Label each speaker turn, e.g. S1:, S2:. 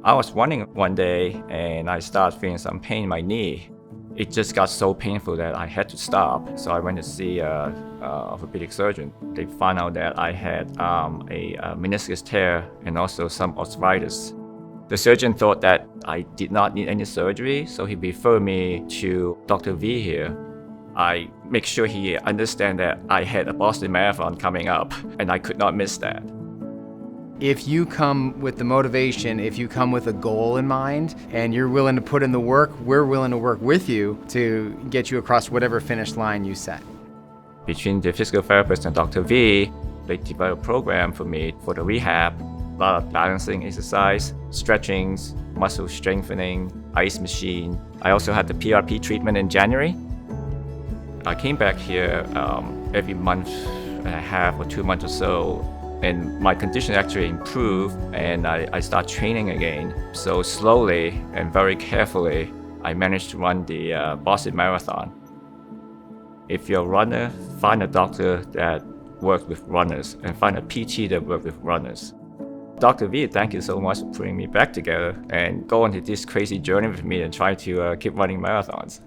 S1: I was running one day and I started feeling some pain in my knee. It just got so painful that I had to stop. So I went to see an orthopedic surgeon. They found out that I had a meniscus tear and also some arthritis. The surgeon thought that I did not need any surgery, so he referred me to Dr. V here. I make sure he understands that I had a Boston Marathon coming up and I could not miss that.
S2: If you come with the motivation, if you come with a goal in mind, and you're willing to put in the work, we're willing to work with you to get you across whatever finish line you set.
S1: Between the physical therapist and Dr. V, they developed a program for me for the rehab. A lot of balancing exercise, stretchings, muscle strengthening, ice machine. I also had the PRP treatment in January. I came back here every month and a half or 2 months or so, and my condition actually improved, and I started training again. So slowly and very carefully, I managed to run the Boston Marathon. If you're a runner, find a doctor that works with runners and find a PT that works with runners. Dr. V, thank you so much for putting me back together and go on this crazy journey with me and try to keep running marathons.